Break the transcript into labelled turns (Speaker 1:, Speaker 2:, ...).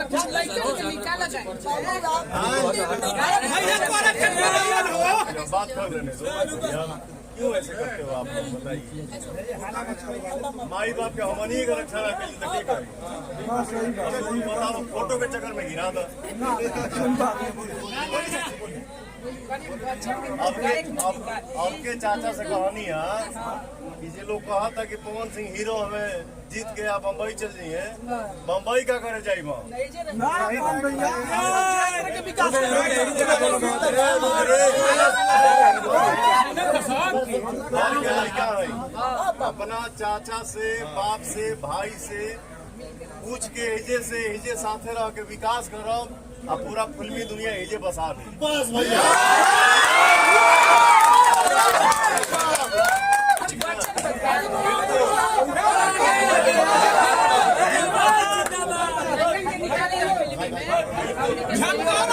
Speaker 1: निकाला जाए।
Speaker 2: बात कर लेने दो, क्यों ऐसे करते हो आप लोग, बताइए। माई बाप के हमनी का रक्षा रखे बताओ, फोटो के चक्कर में गिरा था। आपके चाचा से कहानी है कि ये लोग कहा था कि पवन सिंह हीरो हमें जीत के आप बम्बई चल जाइए, बम्बई का करे जाइए अपना चाचा से, बाप से, भाई से पूछ के हिजे से हिजे साथे रह के विकास करब आ पूरा फिल्मी दुनिया हिजे बसा दी। बस भैया
Speaker 1: निकाले